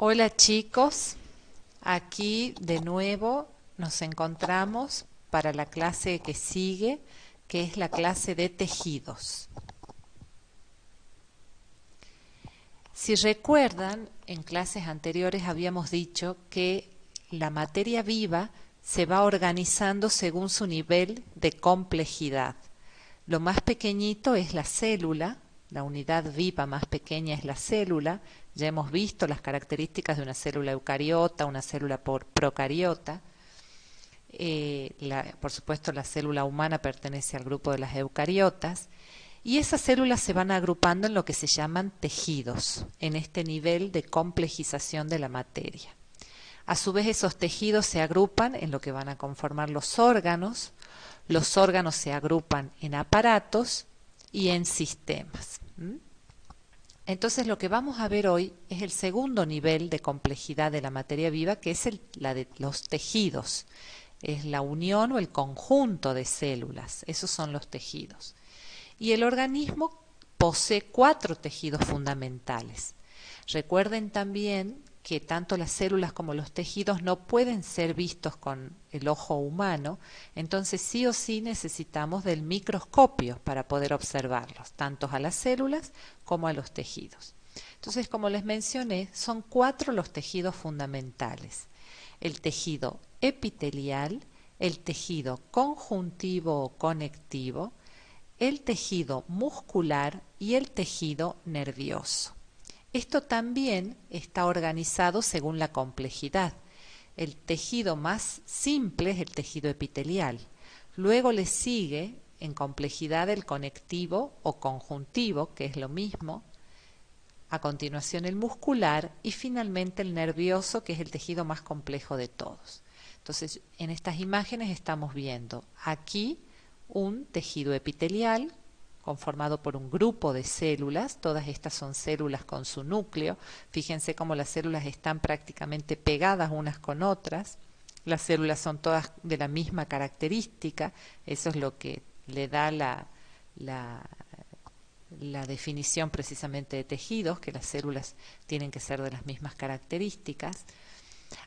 Hola chicos, aquí de nuevo nos encontramos para la clase que sigue, que es la clase de tejidos. Si recuerdan, en clases anteriores habíamos dicho que la materia viva se va organizando según su nivel de complejidad. Lo más pequeñito es la célula, la unidad viva más pequeña es la célula. Ya hemos visto las características de una célula eucariota, una célula procariota. Por supuesto, la célula humana pertenece al grupo de las eucariotas. Y esas células se van agrupando en lo que se llaman tejidos, en este nivel de complejización de la materia. A su vez, esos tejidos se agrupan en lo que van a conformar los órganos se agrupan en aparatos y en sistemas. Entonces lo que vamos a ver hoy es el segundo nivel de complejidad de la materia viva, que es la de los tejidos. Es la unión o el conjunto de células, esos son los tejidos. Y el organismo posee 4 tejidos fundamentales. Recuerden también que tanto las células como los tejidos no pueden ser vistos con el ojo humano, entonces sí o sí necesitamos del microscopio para poder observarlos, tanto a las células como a los tejidos. Entonces, como les mencioné, son 4 los tejidos fundamentales. El tejido epitelial, el tejido conjuntivo o conectivo, el tejido muscular y el tejido nervioso. Esto también está organizado según la complejidad. El tejido más simple es el tejido epitelial. Luego le sigue en complejidad el conectivo o conjuntivo, que es lo mismo. A continuación el muscular y finalmente el nervioso, que es el tejido más complejo de todos. Entonces, en estas imágenes estamos viendo aquí un tejido epitelial conformado por un grupo de células. Todas estas son células con su núcleo. Fíjense cómo las células están prácticamente pegadas unas con otras. Las células son todas de la misma característica. Eso es lo que le da la, la definición precisamente de tejidos, que las células tienen que ser de las mismas características.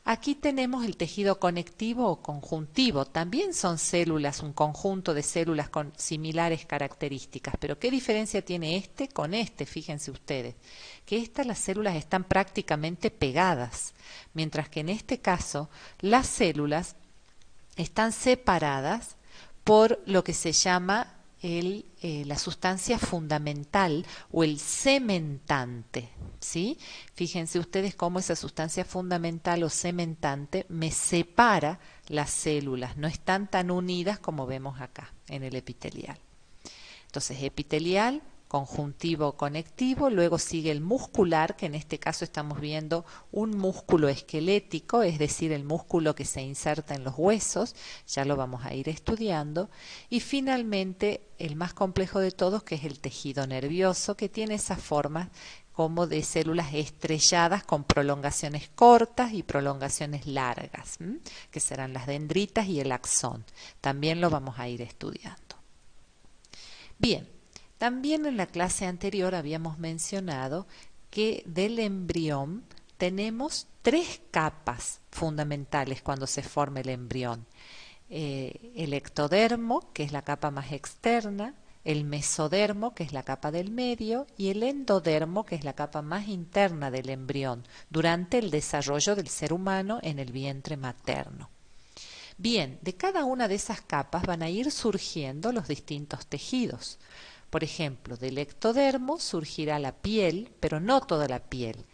Aquí tenemos el tejido conectivo o conjuntivo. También son células, un conjunto de células con similares características. Pero ¿qué diferencia tiene este con este? Fíjense ustedes, que las células están prácticamente pegadas, mientras que en este caso las células están separadas por lo que se llama la sustancia fundamental o el cementante, ¿sí? Fíjense ustedes cómo esa sustancia fundamental o cementante me separa las células, no están tan unidas como vemos acá en el epitelial. Entonces, epitelial, conjuntivo, conectivo, luego sigue el muscular, que en este caso estamos viendo un músculo esquelético, es decir, el músculo que se inserta en los huesos, ya lo vamos a ir estudiando, y finalmente el más complejo de todos, que es el tejido nervioso, que tiene esa forma como de células estrelladas con prolongaciones cortas y prolongaciones largas, que serán las dendritas y el axón. También lo vamos a ir estudiando. Bien, también en la clase anterior habíamos mencionado que del embrión tenemos 3 capas fundamentales cuando se forma el embrión. El ectodermo, que es la capa más externa, el mesodermo, que es la capa del medio, y el endodermo, que es la capa más interna del embrión, durante el desarrollo del ser humano en el vientre materno. Bien, de cada una de esas capas van a ir surgiendo los distintos tejidos. Por ejemplo, del ectodermo surgirá la piel, pero no toda la piel.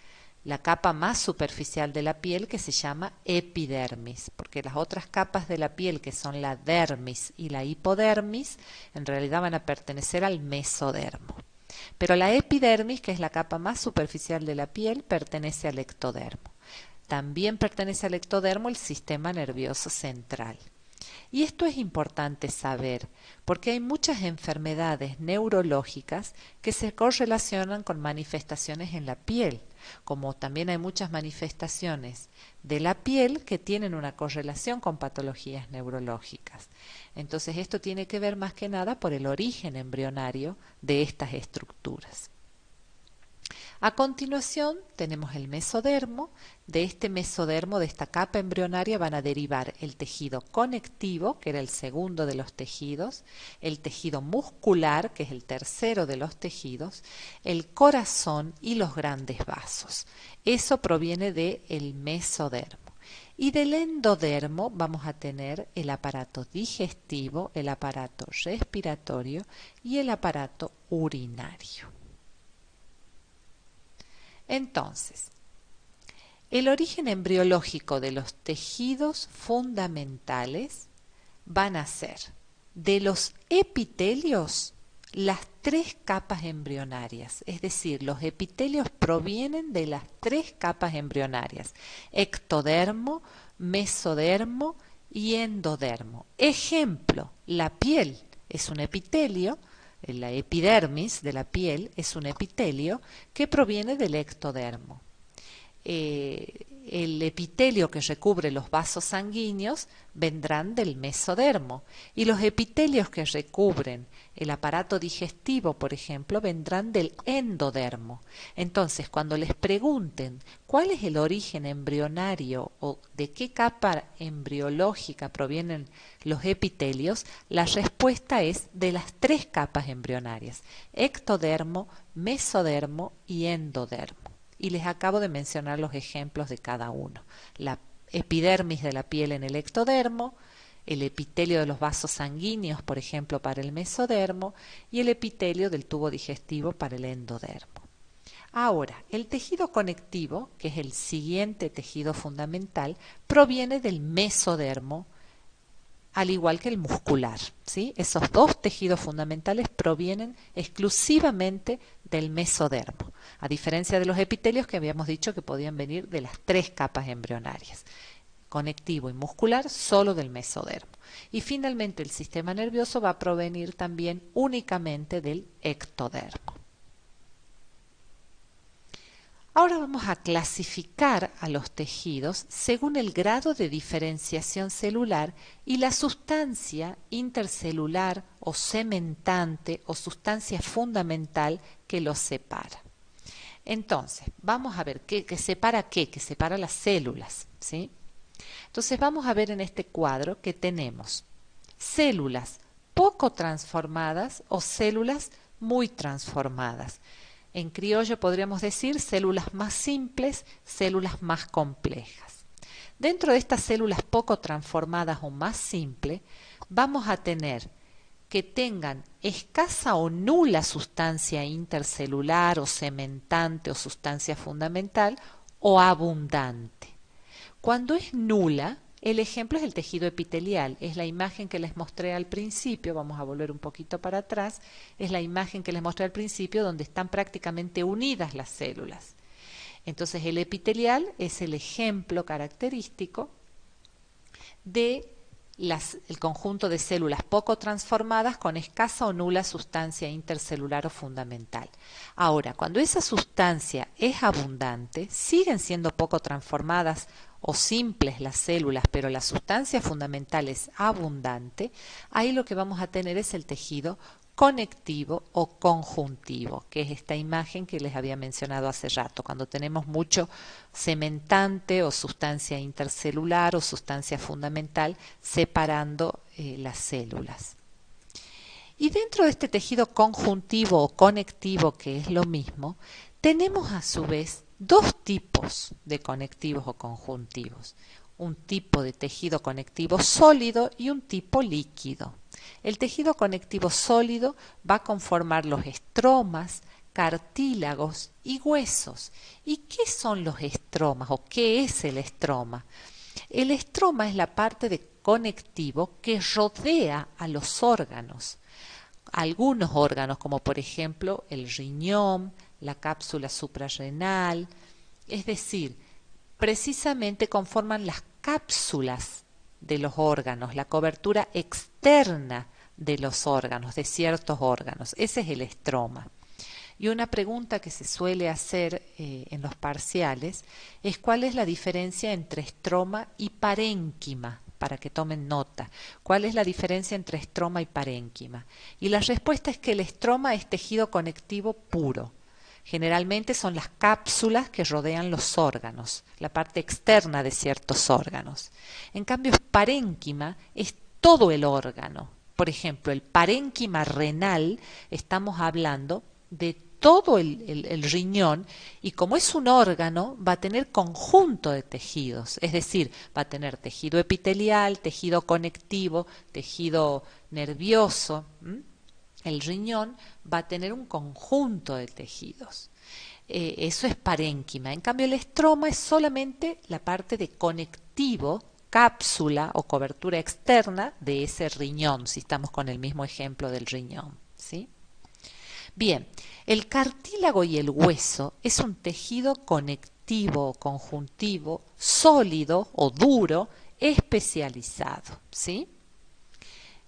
La capa más superficial de la piel, que se llama epidermis, porque las otras capas de la piel, que son la dermis y la hipodermis, en realidad van a pertenecer al mesodermo. Pero la epidermis, que es la capa más superficial de la piel, pertenece al ectodermo. También pertenece al ectodermo el sistema nervioso central. Y esto es importante saber, porque hay muchas enfermedades neurológicas que se correlacionan con manifestaciones en la piel, como también hay muchas manifestaciones de la piel que tienen una correlación con patologías neurológicas. Entonces esto tiene que ver más que nada por el origen embrionario de estas estructuras. A continuación tenemos el mesodermo. De este mesodermo, de esta capa embrionaria, van a derivar el tejido conectivo, que era el segundo de los tejidos, el tejido muscular, que es el tercero de los tejidos, el corazón y los grandes vasos. Eso proviene del mesodermo. Y del endodermo vamos a tener el aparato digestivo, el aparato respiratorio y el aparato urinario. Entonces, el origen embriológico de los tejidos fundamentales van a ser de los epitelios las tres capas embrionarias, es decir, los epitelios provienen de las tres capas embrionarias: ectodermo, mesodermo y endodermo. Ejemplo, la piel es un epitelio, la epidermis de la piel es un epitelio que proviene del ectodermo. El epitelio que recubre los vasos sanguíneos vendrán del mesodermo, y los epitelios que recubren el aparato digestivo, por ejemplo, vendrán del endodermo. Entonces, cuando les pregunten cuál es el origen embrionario o de qué capa embriológica provienen los epitelios, la respuesta es de las tres capas embrionarias: ectodermo, mesodermo y endodermo. Y les acabo de mencionar los ejemplos de cada uno: la epidermis de la piel en el ectodermo, el epitelio de los vasos sanguíneos, por ejemplo, para el mesodermo, y el epitelio del tubo digestivo para el endodermo. Ahora, el tejido conectivo, que es el siguiente tejido fundamental, proviene del mesodermo, al igual que el muscular, ¿sí? Esos dos tejidos fundamentales provienen exclusivamente del mesodermo, a diferencia de los epitelios que habíamos dicho que podían venir de las tres capas embrionarias: conectivo y muscular solo del mesodermo. Y finalmente el sistema nervioso va a provenir también únicamente del ectodermo. Ahora vamos a clasificar a los tejidos según el grado de diferenciación celular y la sustancia intercelular o cementante o sustancia fundamental que los separa. Entonces, vamos a ver que separa qué, que separa las células, ¿sí? Entonces vamos a ver en este cuadro que tenemos células poco transformadas o células muy transformadas. En criollo podríamos decir células más simples, células más complejas. Dentro de estas células poco transformadas o más simples, vamos a tener que tengan escasa o nula sustancia intercelular o cementante o sustancia fundamental, o abundante. Cuando es nula, el ejemplo es el tejido epitelial, es la imagen que les mostré al principio. Vamos a volver un poquito para atrás. Es la imagen que les mostré al principio, donde están prácticamente unidas las células. Entonces el epitelial es el ejemplo característico de el conjunto de células poco transformadas con escasa o nula sustancia intercelular o fundamental. Ahora, cuando esa sustancia es abundante, siguen siendo poco transformadas o simples las células, pero la sustancia fundamental es abundante, ahí lo que vamos a tener es el tejido conectivo o conjuntivo, que es esta imagen que les había mencionado hace rato, cuando tenemos mucho cementante o sustancia intercelular o sustancia fundamental separando las células. Y dentro de este tejido conjuntivo o conectivo, que es lo mismo, tenemos a su vez dos tipos de conectivos o conjuntivos: un tipo de tejido conectivo sólido y un tipo líquido. El tejido conectivo sólido va a conformar los estromas, cartílagos y huesos. ¿Y qué son los estromas o qué es el estroma? El estroma es la parte de conectivo que rodea a los órganos. Algunos órganos, como por ejemplo el riñón, la cápsula suprarrenal, es decir, precisamente conforman las cápsulas de los órganos, la cobertura externa de los órganos, de ciertos órganos. Ese es el estroma. Y una pregunta que se suele hacer en los parciales es cuál es la diferencia entre estroma y parénquima, para que tomen nota. ¿Cuál es la diferencia entre estroma y parénquima? Y la respuesta es que el estroma es tejido conectivo puro. Generalmente son las cápsulas que rodean los órganos, la parte externa de ciertos órganos. En cambio, parénquima es todo el órgano. Por ejemplo, el parénquima renal, estamos hablando de todo el riñón, y como es un órgano, va a tener conjunto de tejidos, es decir, va a tener tejido epitelial, tejido conectivo, tejido nervioso. El riñón va a tener un conjunto de tejidos. Eso es parénquima. En cambio, el estroma es solamente la parte de conectivo, cápsula o cobertura externa de ese riñón, si estamos con el mismo ejemplo del riñón, ¿sí? Bien, el cartílago y el hueso es un tejido conectivo o conjuntivo, sólido o duro, especializado, ¿sí?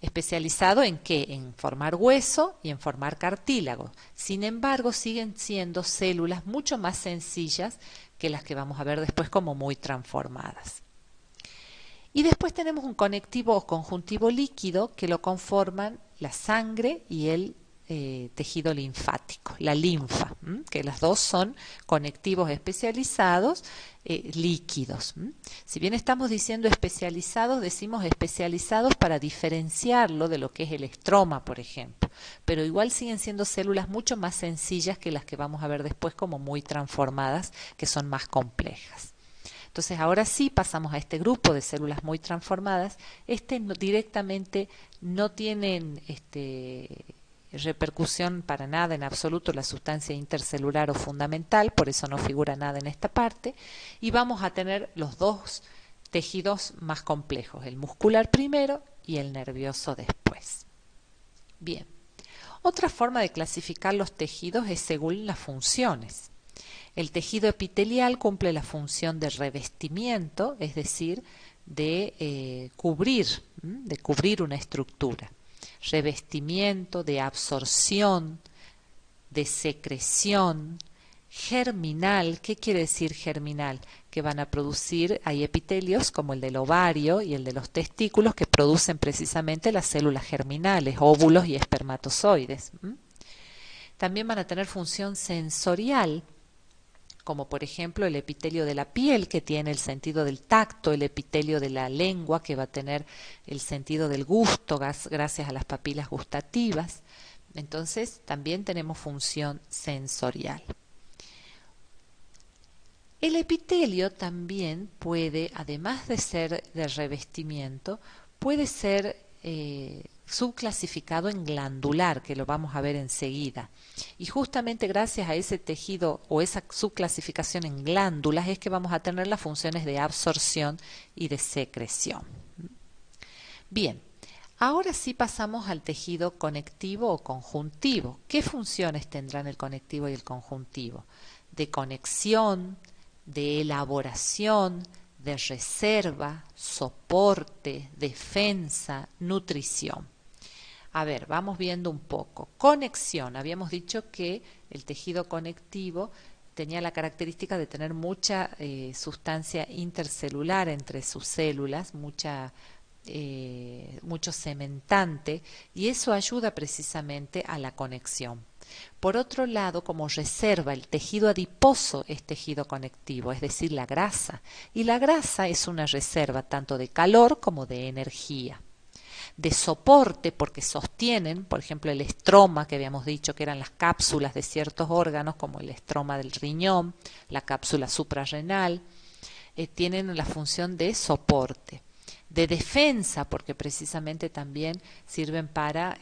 ¿Especializado en qué? En formar hueso y en formar cartílago. Sin embargo, siguen siendo células mucho más sencillas que las que vamos a ver después como muy transformadas. Y después tenemos un conectivo o conjuntivo líquido que lo conforman la sangre y el tejido linfático, la linfa, que las dos son conectivos especializados líquidos. Si bien estamos diciendo especializados, decimos especializados para diferenciarlo de lo que es el estroma, por ejemplo, pero igual siguen siendo células mucho más sencillas que las que vamos a ver después como muy transformadas, que son más complejas. Entonces ahora sí pasamos a este grupo de células muy transformadas. Directamente no tienen repercusión para nada en absoluto la sustancia intercelular o fundamental, por eso no figura nada en esta parte, y vamos a tener los dos tejidos más complejos, el muscular primero y el nervioso después. Bien, otra forma de clasificar los tejidos es según las funciones. El tejido epitelial cumple la función de revestimiento, es decir, de cubrir una estructura. Revestimiento, de absorción, de secreción, germinal. ¿Qué quiere decir germinal? Que van a producir, hay epitelios como el del ovario y el de los testículos que producen precisamente las células germinales, óvulos y espermatozoides. También van a tener función sensorial, como por ejemplo el epitelio de la piel, que tiene el sentido del tacto, el epitelio de la lengua, que va a tener el sentido del gusto gracias a las papilas gustativas. Entonces también tenemos función sensorial. El epitelio también puede, además de ser de revestimiento, puede ser subclasificado en glandular, que lo vamos a ver enseguida. Y justamente gracias a ese tejido o esa subclasificación en glándulas es que vamos a tener las funciones de absorción y de secreción. Bien, ahora sí pasamos al tejido conectivo o conjuntivo. ¿Qué funciones tendrán el conectivo y el conjuntivo? De conexión, de elaboración, de reserva, soporte, defensa, nutrición. A ver, vamos viendo un poco. Conexión. Habíamos dicho que el tejido conectivo tenía la característica de tener mucha sustancia intercelular entre sus células, mucho cementante, y eso ayuda precisamente a la conexión. Por otro lado, como reserva, el tejido adiposo es tejido conectivo, es decir, la grasa, y la grasa es una reserva tanto de calor como de energía. De soporte, porque sostienen, por ejemplo, el estroma, que habíamos dicho que eran las cápsulas de ciertos órganos, como el estroma del riñón, la cápsula suprarrenal, tienen la función de soporte. De defensa, porque precisamente también sirven para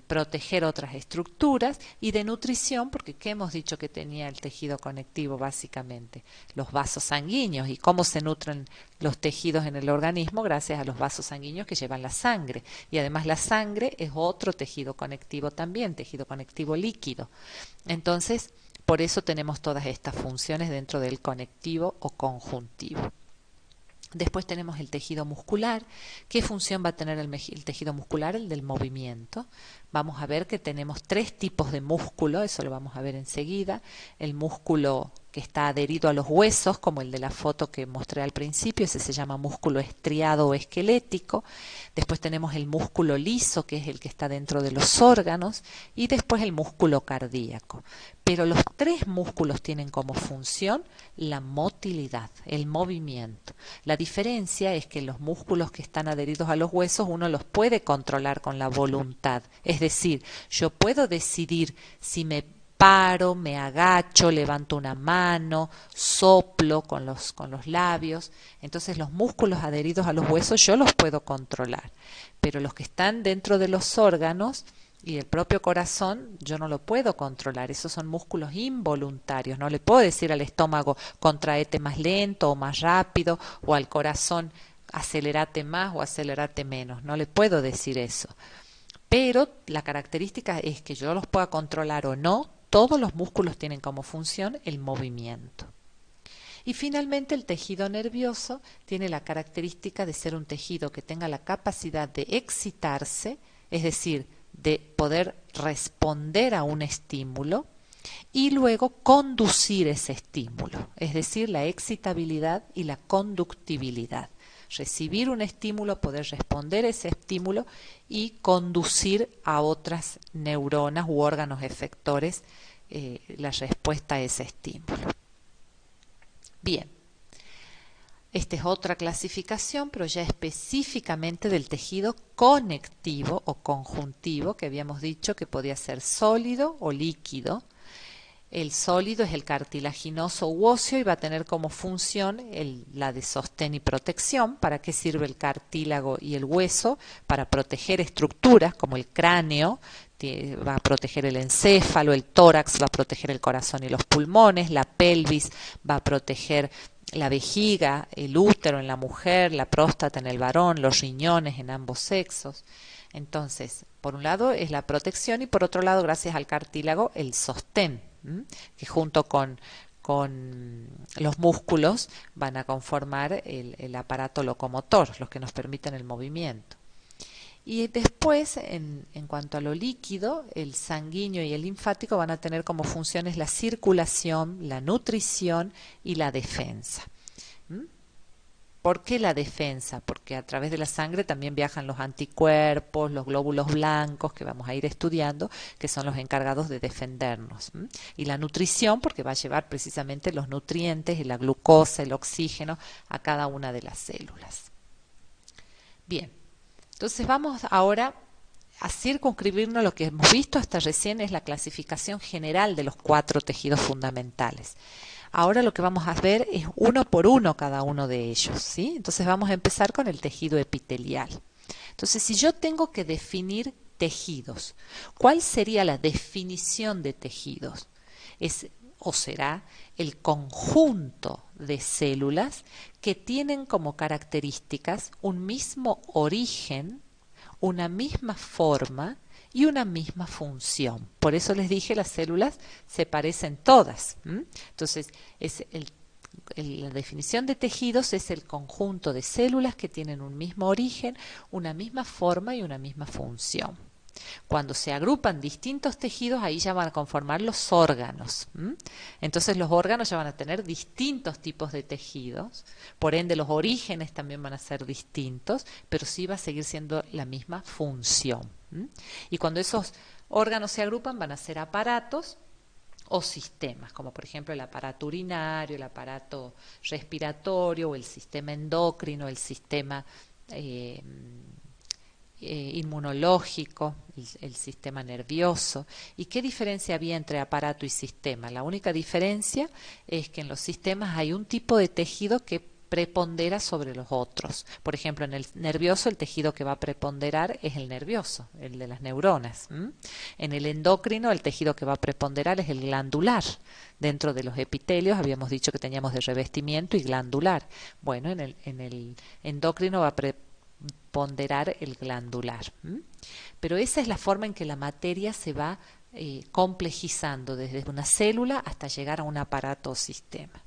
proteger otras estructuras, y de nutrición, porque ¿qué hemos dicho que tenía el tejido conectivo básicamente? Los vasos sanguíneos, y cómo se nutren los tejidos en el organismo gracias a los vasos sanguíneos que llevan la sangre, y además la sangre es otro tejido conectivo también, tejido conectivo líquido. Entonces, por eso tenemos todas estas funciones dentro del conectivo o conjuntivo. Después tenemos el tejido muscular. ¿Qué función va a tener el tejido muscular? El del movimiento. Vamos a ver que tenemos tres tipos de músculo, eso lo vamos a ver enseguida. El músculo que está adherido a los huesos, como el de la foto que mostré al principio, ese se llama músculo estriado o esquelético. Después tenemos el músculo liso, que es el que está dentro de los órganos, y después el músculo cardíaco. Pero los tres músculos tienen como función la motilidad, el movimiento. La diferencia es que los músculos que están adheridos a los huesos uno los puede controlar con la voluntad. Es decir, yo puedo decidir si me paro, me agacho, levanto una mano, soplo con los labios. Entonces los músculos adheridos a los huesos yo los puedo controlar, pero los que están dentro de los órganos y el propio corazón yo no lo puedo controlar. Esos son músculos involuntarios. No le puedo decir al estómago contraete más lento o más rápido, o al corazón acelerate más o acelerate menos. No le puedo decir eso. Pero la característica es que yo los pueda controlar o no. Todos los músculos tienen como función el movimiento. Y finalmente el tejido nervioso tiene la característica de ser un tejido que tenga la capacidad de excitarse, es decir, de poder responder a un estímulo y luego conducir ese estímulo, es decir, la excitabilidad y la conductibilidad. Recibir un estímulo, poder responder a ese estímulo y conducir a otras neuronas u órganos efectores la respuesta a ese estímulo. Bien, esta es otra clasificación, pero ya específicamente del tejido conectivo o conjuntivo, que habíamos dicho que podía ser sólido o líquido. El sólido es el cartilaginoso u óseo y va a tener como función la de sostén y protección. ¿Para qué sirve el cartílago y el hueso? Para proteger estructuras como el cráneo, va a proteger el encéfalo, el tórax va a proteger el corazón y los pulmones, la pelvis va a proteger la vejiga, el útero en la mujer, la próstata en el varón, los riñones en ambos sexos. Entonces, por un lado es la protección y por otro lado, gracias al cartílago, el sostén, que junto con los músculos van a conformar el aparato locomotor, los que nos permiten el movimiento. Y después, en cuanto a lo líquido, el sanguíneo y el linfático van a tener como funciones la circulación, la nutrición y la defensa. ¿Por qué la defensa? Porque a través de la sangre también viajan los anticuerpos, los glóbulos blancos, que vamos a ir estudiando, que son los encargados de defendernos. Y la nutrición, porque va a llevar precisamente los nutrientes, la glucosa, el oxígeno a cada una de las células. Bien, entonces vamos ahora a circunscribirnos. Lo que hemos visto hasta recién es la clasificación general de los 4 tejidos fundamentales. Ahora lo que vamos a ver es uno por uno cada uno de ellos, ¿sí? Entonces vamos a empezar con el tejido epitelial. Entonces, si yo tengo que definir tejidos, ¿cuál sería la definición de tejidos? Será el conjunto de células que tienen como características un mismo origen, una misma forma y una misma función. Por eso les dije, las células se parecen todas. Entonces, la definición de tejidos es el conjunto de células que tienen un mismo origen, una misma forma y una misma función. Cuando se agrupan distintos tejidos, ahí ya van a conformar los órganos. Entonces los órganos ya van a tener distintos tipos de tejidos, por ende los orígenes también van a ser distintos, pero sí va a seguir siendo la misma función. Y cuando esos órganos se agrupan van a ser aparatos o sistemas, como por ejemplo el aparato urinario, el aparato respiratorio, o el sistema endocrino, el sistema inmunológico, el sistema nervioso. ¿Y qué diferencia había entre aparato y sistema? La única diferencia es que en los sistemas hay un tipo de tejido que prepondera sobre los otros. Por ejemplo, en el nervioso el tejido que va a preponderar es el nervioso, el de las neuronas. En el endocrino el tejido que va a preponderar es el glandular. Dentro de los epitelios habíamos dicho que teníamos de revestimiento y glandular. Bueno, en el endocrino va a preponderar el glandular. Pero esa es la forma en que la materia se va complejizando desde una célula hasta llegar a un aparato o sistema.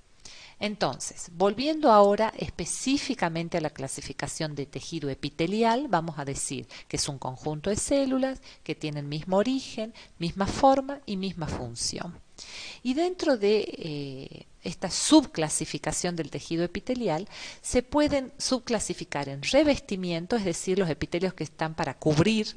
Entonces, volviendo ahora específicamente a la clasificación de tejido epitelial, vamos a decir que es un conjunto de células que tienen mismo origen, misma forma y misma función. Y dentro de esta subclasificación del tejido epitelial se pueden subclasificar en revestimiento, es decir, los epitelios que están para cubrir,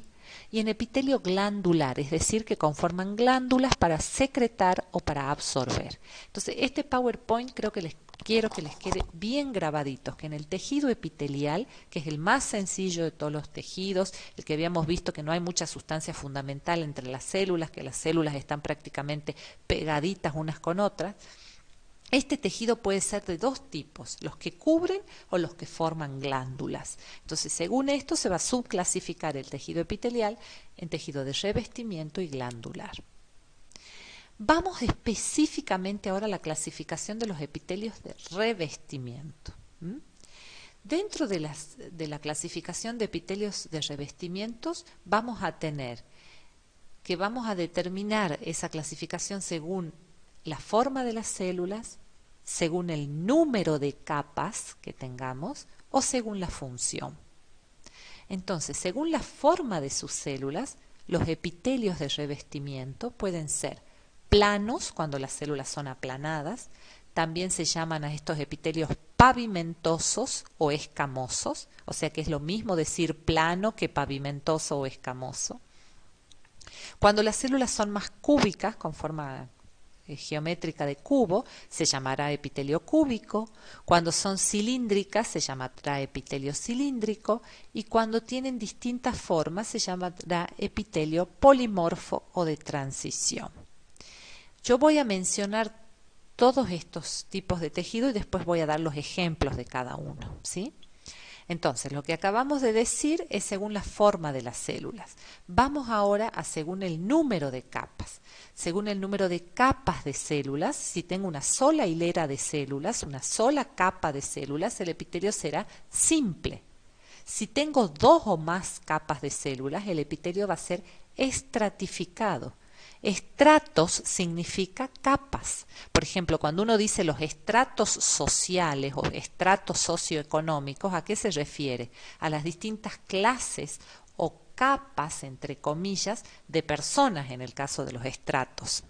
y en epitelio glandular, es decir, que conforman glándulas para secretar o para absorber. Entonces, este PowerPoint quiero que les quede bien grabaditos, que en el tejido epitelial, que es el más sencillo de todos los tejidos, el que habíamos visto que no hay mucha sustancia fundamental entre las células, que las células están prácticamente pegaditas unas con otras, este tejido puede ser de dos tipos, los que cubren o los que forman glándulas. Entonces, según esto, se va a subclasificar el tejido epitelial en tejido de revestimiento y glandular. Vamos específicamente ahora a la clasificación de los epitelios de revestimiento. Dentro de la clasificación de epitelios de revestimientos vamos a determinar esa clasificación según la forma de las células, según el número de capas que tengamos o según la función. Entonces, según la forma de sus células, los epitelios de revestimiento pueden ser planos, cuando las células son aplanadas. También se llaman a estos epitelios pavimentosos o escamosos, o sea que es lo mismo decir plano que pavimentoso o escamoso. Cuando las células son más cúbicas, con forma geométrica de cubo, se llamará epitelio cúbico. Cuando son cilíndricas se llamará epitelio cilíndrico, y cuando tienen distintas formas se llamará epitelio polimorfo o de transición. Yo voy a mencionar todos estos tipos de tejido y después voy a dar los ejemplos de cada uno, ¿sí? Entonces, lo que acabamos de decir es según la forma de las células. Vamos ahora a según el número de capas. Según el número de capas de células, si tengo una sola hilera de células, una sola capa de células, el epitelio será simple. Si tengo dos o más capas de células, el epitelio va a ser estratificado. Estratos significa capas. Por ejemplo, cuando uno dice los estratos sociales o estratos socioeconómicos, ¿a qué se refiere? A las distintas clases o capas, entre comillas, de personas en el caso de los estratos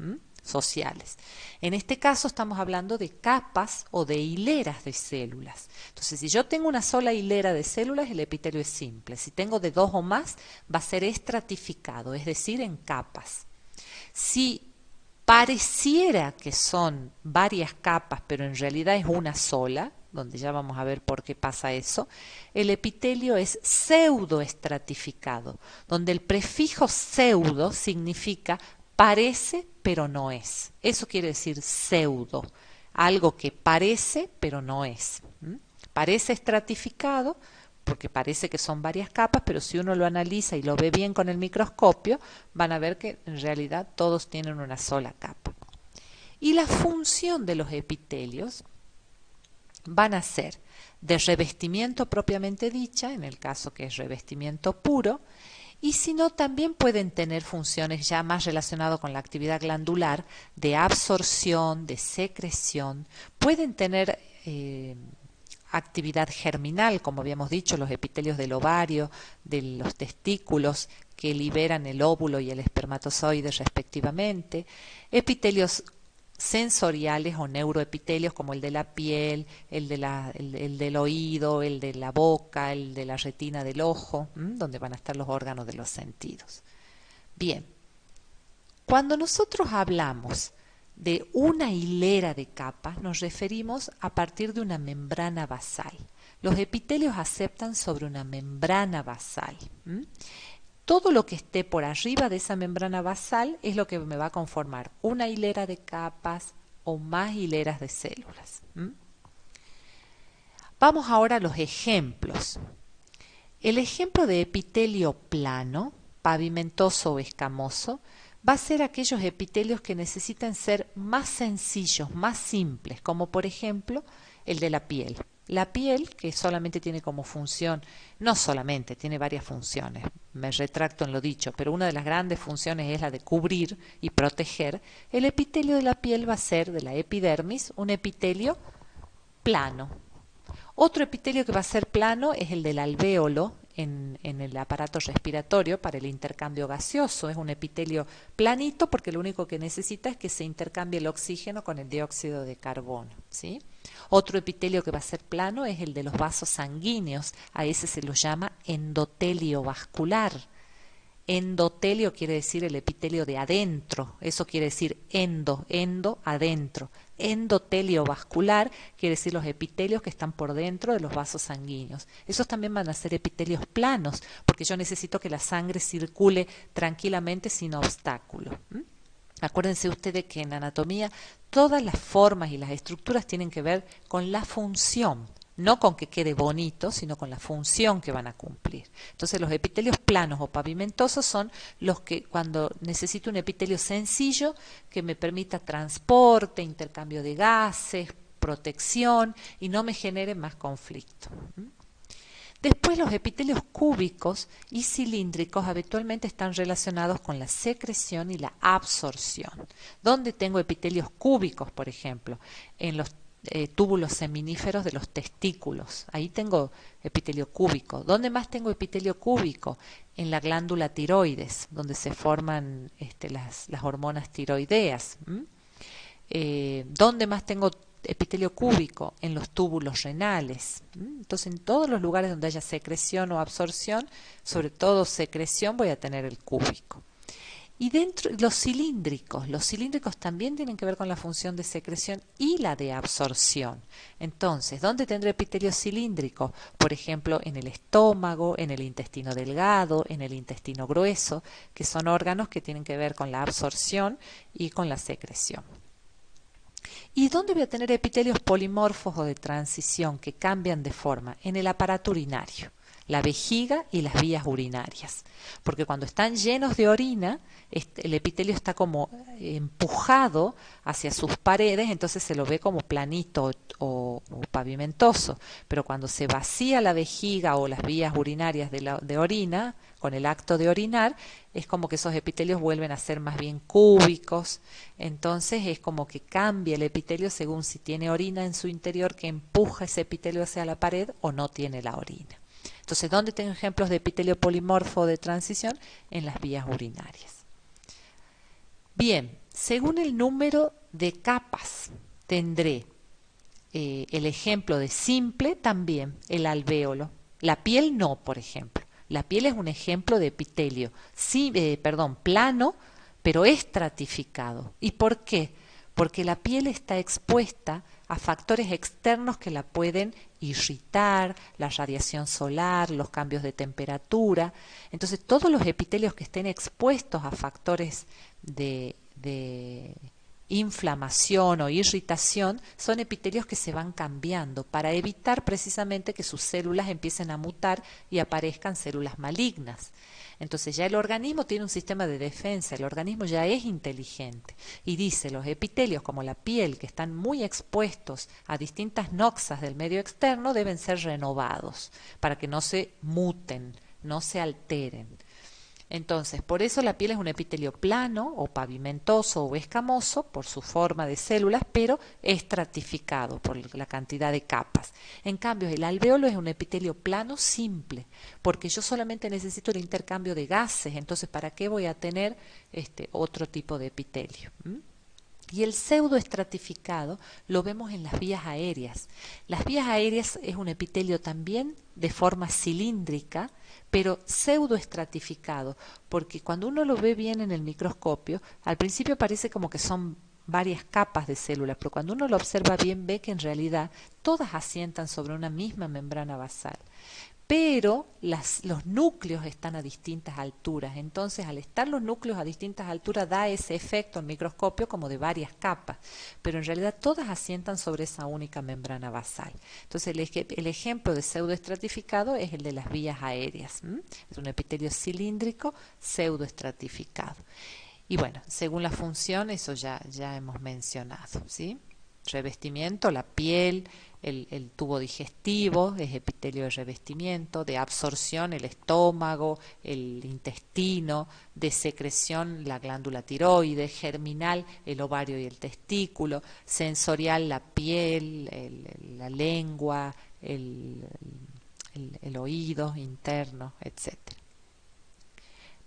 sociales. En este caso estamos hablando de capas o de hileras de células. Entonces, si yo tengo una sola hilera de células, el epitelio es simple. Si tengo de dos o más, va a ser estratificado, es decir, en capas. Si pareciera que son varias capas, pero en realidad es una sola, donde ya vamos a ver por qué pasa eso, el epitelio es pseudoestratificado, donde el prefijo pseudo significa parece pero no es. Eso quiere decir pseudo, algo que parece pero no es. Parece estratificado porque parece que son varias capas, pero si uno lo analiza y lo ve bien con el microscopio, van a ver que en realidad todos tienen una sola capa. Y la función de los epitelios van a ser de revestimiento propiamente dicha, en el caso que es revestimiento puro, y si no, también pueden tener funciones ya más relacionadas con la actividad glandular, de absorción, de secreción, pueden tener actividad germinal, como habíamos dicho, los epitelios del ovario, de los testículos que liberan el óvulo y el espermatozoide respectivamente, epitelios sensoriales o neuroepitelios como el de la piel, el del oído, el de la boca, el de la retina del ojo, donde van a estar los órganos de los sentidos. Bien, cuando nosotros hablamos de una hilera de capas, nos referimos a partir de una membrana basal. Los epitelios aceptan sobre una membrana basal. Todo lo que esté por arriba de esa membrana basal es lo que me va a conformar una hilera de capas o más hileras de células. Vamos ahora a los ejemplos. El ejemplo de epitelio plano, pavimentoso o escamoso, va a ser aquellos epitelios que necesitan ser más sencillos, más simples, como por ejemplo el de la piel. La piel, que solamente tiene como función, no solamente, tiene varias funciones, me retracto en lo dicho, pero una de las grandes funciones es la de cubrir y proteger. El epitelio de la piel va a ser, de la epidermis, un epitelio plano. Otro epitelio que va a ser plano es el del alvéolo, en el aparato respiratorio para el intercambio gaseoso. Es un epitelio planito porque lo único que necesita es que se intercambie el oxígeno con el dióxido de carbono, ¿sí? Otro epitelio que va a ser plano es el de los vasos sanguíneos. A ese se lo llama endotelio vascular. Endotelio quiere decir el epitelio de adentro, eso quiere decir endo, adentro. Endotelio vascular quiere decir los epitelios que están por dentro de los vasos sanguíneos. Esos también van a ser epitelios planos, porque yo necesito que la sangre circule tranquilamente sin obstáculo. Acuérdense ustedes que en anatomía todas las formas y las estructuras tienen que ver con la función, no con que quede bonito, sino con la función que van a cumplir. Entonces los epitelios planos o pavimentosos son los que cuando necesito un epitelio sencillo que me permita transporte, intercambio de gases, protección y no me genere más conflicto. Después los epitelios cúbicos y cilíndricos habitualmente están relacionados con la secreción y la absorción. ¿Dónde tengo epitelios cúbicos, por ejemplo? En los túbulos seminíferos de los testículos. Ahí tengo epitelio cúbico. ¿Dónde más tengo epitelio cúbico? En la glándula tiroides, donde se forman las hormonas tiroideas. ¿Dónde más tengo epitelio cúbico? En los túbulos renales. Entonces, en todos los lugares donde haya secreción o absorción, sobre todo secreción, voy a tener el cúbico. Y dentro, los cilíndricos también tienen que ver con la función de secreción y la de absorción. Entonces, ¿dónde tendré epitelio cilíndrico? Por ejemplo, en el estómago, en el intestino delgado, en el intestino grueso, que son órganos que tienen que ver con la absorción y con la secreción. ¿Y dónde voy a tener epitelios polimorfos o de transición que cambian de forma? En el aparato urinario, la vejiga y las vías urinarias. Porque cuando están llenos de orina, el epitelio está como empujado hacia sus paredes, entonces se lo ve como planito o pavimentoso. Pero cuando se vacía la vejiga o las vías urinarias de orina, con el acto de orinar, es como que esos epitelios vuelven a ser más bien cúbicos. Entonces es como que cambia el epitelio según si tiene orina en su interior que empuja ese epitelio hacia la pared o no tiene la orina. Entonces, ¿dónde tengo ejemplos de epitelio polimorfo de transición? En las vías urinarias. Bien, según el número de capas, tendré el ejemplo de simple también, el alvéolo. La piel no, por ejemplo. La piel es un ejemplo de epitelio, plano, pero estratificado. ¿Y por qué? Porque la piel está expuesta a factores externos que la pueden irritar, la radiación solar, los cambios de temperatura. Entonces, todos los epitelios que estén expuestos a factores de inflamación o irritación son epitelios que se van cambiando para evitar precisamente que sus células empiecen a mutar y aparezcan células malignas. Entonces ya el organismo tiene un sistema de defensa, el organismo ya es inteligente y dice los epitelios como la piel que están muy expuestos a distintas noxas del medio externo deben ser renovados para que no se muten, no se alteren. Entonces, por eso la piel es un epitelio plano o pavimentoso o escamoso por su forma de células, pero estratificado por la cantidad de capas. En cambio, el alvéolo es un epitelio plano simple, porque yo solamente necesito el intercambio de gases, entonces ¿para qué voy a tener otro tipo de epitelio? Y el pseudoestratificado lo vemos en las vías aéreas. Las vías aéreas es un epitelio también de forma cilíndrica, pero pseudoestratificado, porque cuando uno lo ve bien en el microscopio, al principio parece como que son varias capas de células, pero cuando uno lo observa bien ve que en realidad todas asientan sobre una misma membrana basal. Pero los núcleos están a distintas alturas, entonces al estar los núcleos a distintas alturas da ese efecto en microscopio como de varias capas, pero en realidad todas asientan sobre esa única membrana basal. Entonces el ejemplo de pseudoestratificado es el de las vías aéreas, es un epitelio cilíndrico pseudoestratificado. Y bueno, según la función, eso ya hemos mencionado, ¿sí? Revestimiento, la piel, el tubo digestivo, es epitelio de revestimiento, de absorción, el estómago, el intestino, de secreción, la glándula tiroides, germinal, el ovario y el testículo, sensorial, la piel, la lengua, el oído interno, etcétera.